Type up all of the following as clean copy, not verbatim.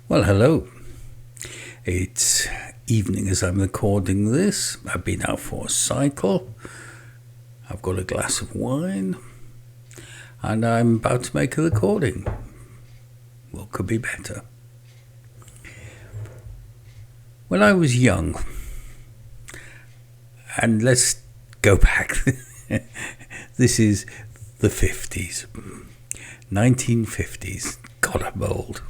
Well, hello. It's evening as I'm recording this. I've been out for a cycle. I've got a glass of wine. And I'm about to make a recording. What could be better? When I was young, and let's go back. This is the 50s. 1950s. God, I'm old.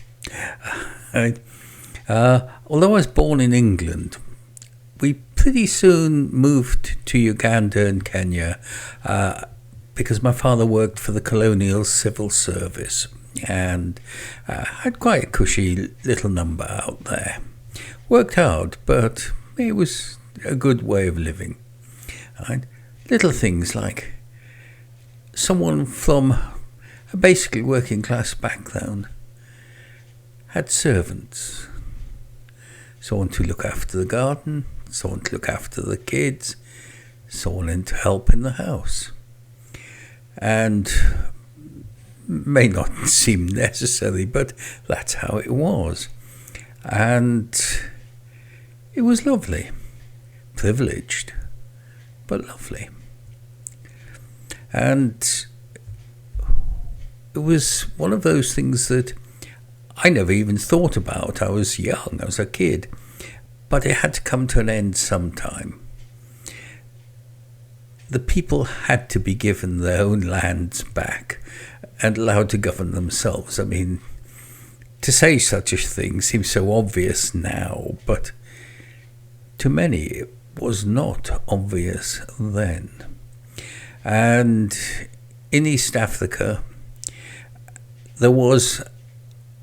Although I was born in England, we pretty soon moved to Uganda and Kenya because my father worked for the colonial civil service and had quite a cushy little number out there. Worked hard, but it was a good way of living. Right? Little things like someone from a basically working class background had servants. Someone to look after the garden, someone to look after the kids, someone to help in the house. And may not seem necessary, but that's how it was. And it was lovely. Privileged, but lovely. And it was one of those things that I never even thought about. I was young, I was a kid, but it had to come to an end sometime. The people had to be given their own lands back and allowed to govern themselves. I mean, to say such a thing seems so obvious now, but to many it was not obvious then. And in East Africa, there was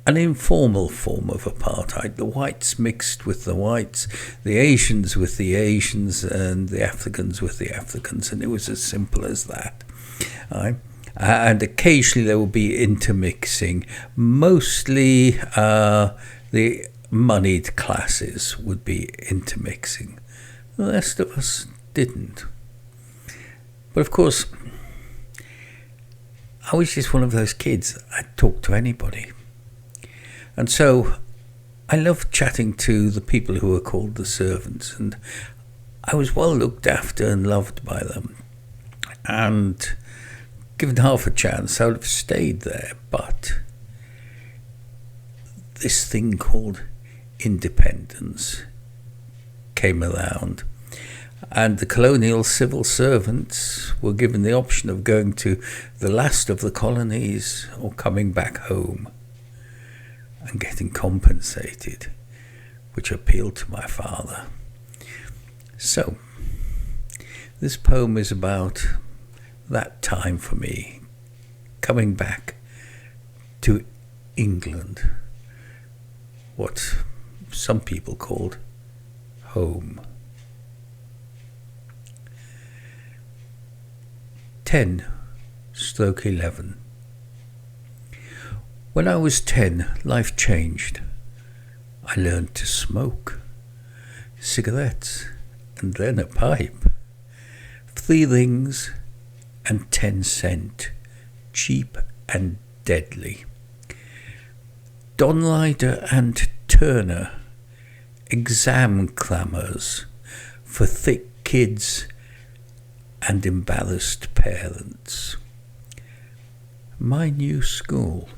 an informal form of apartheid. The whites mixed with the whites, the Asians with the Asians, and the Africans with the Africans, and it was as simple as that. Right? And occasionally there would be intermixing. Mostly the moneyed classes would be intermixing. The rest of us didn't. But of course, I was just one of those kids. I'd talk to anybody. And so I loved chatting to the people who were called the servants, and I was well looked after and loved by them. And given half a chance, I would have stayed there. But this thing called independence came around, and the colonial civil servants were given the option of going to the last of the colonies or coming back home and getting compensated, which appealed to my father. So, this poem is about that time for me, coming back to England, what some people called home. 10/11. When I was 10, life changed. I learned to smoke cigarettes and then a pipe. 3 rings and 10 cent, cheap and deadly. Don Ryder and Turner, exam clamours for thick kids and embarrassed parents. My new school.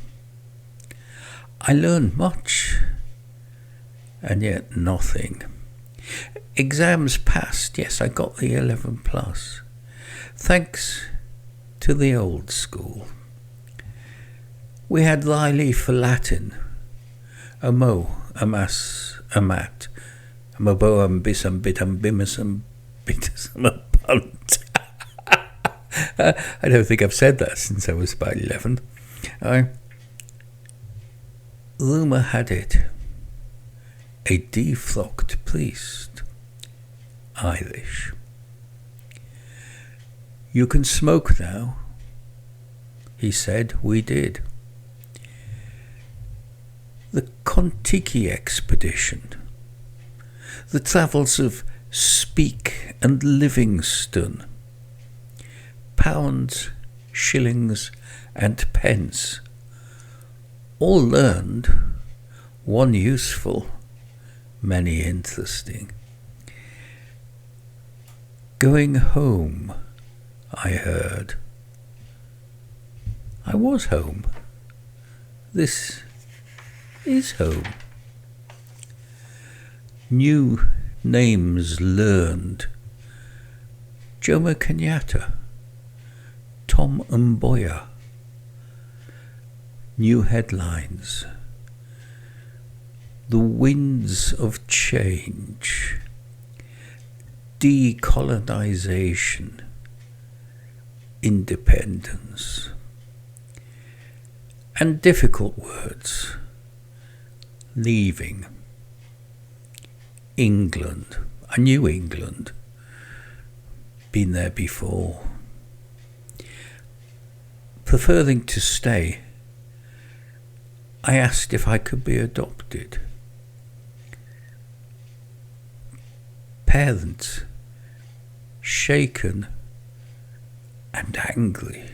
I learned much, and yet nothing. Exams passed, yes, I got the 11 plus, thanks to the old school. We had Riley for Latin, a mo, a mass, a mat, a moboam bisam bitam bimisam bitasam a punt. I don't think I've said that since I was about 11. Rumour had it, a defrocked priest, Irish. You can smoke now, he said. We did. The Kontiki expedition, the travels of Speke and Livingstone, pounds, shillings, and pence, all learned One useful, many interesting. Going home, I heard. I was home. This is home. New names learned. Jomo Kenyatta, Tom Mboya. New headlines. The winds of change. Decolonization. Independence. And difficult words. Leaving. England. I knew England. Been there before. Preferring to stay, I asked if I could be adopted. Parents, shaken and angry.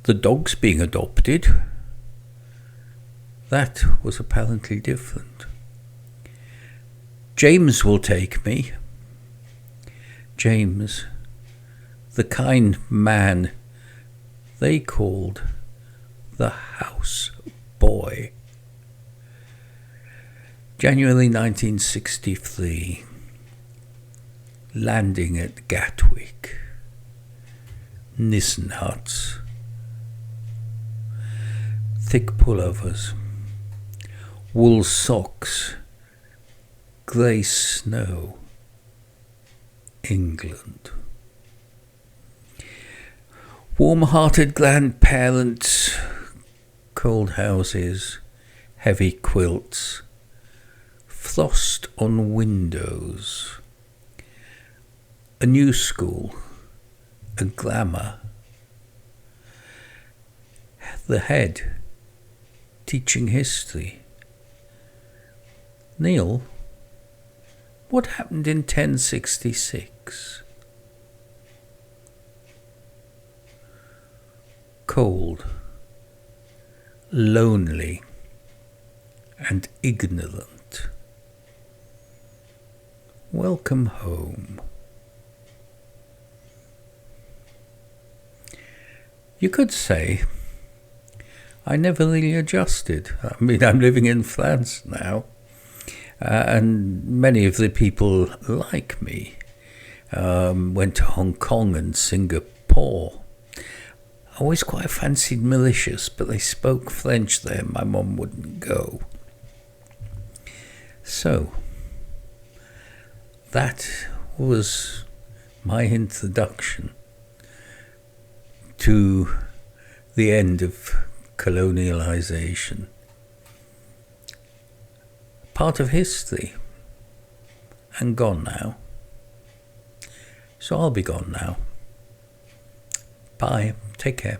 The dogs being adopted, that was apparently different. James will take me. James, the kind man they called the house boy. January 1963, landing at Gatwick, Nissen huts, thick pullovers, wool socks, grey snow, England. Warm-hearted grandparents, cold houses, heavy quilts, frost on windows, a new school, a glamour, the head teaching history. Neil, what happened in 1066? Cold, lonely, and ignorant. Welcome home. You could say I never really adjusted. I mean, I'm living in France now, and many of the people like me went to Hong Kong and Singapore. I always quite fancied Mauritius, but they spoke French there. My mum wouldn't go. So, that was my introduction to the end of colonialization. Part of history, and gone now. So I'll be gone now. Bye. Take care.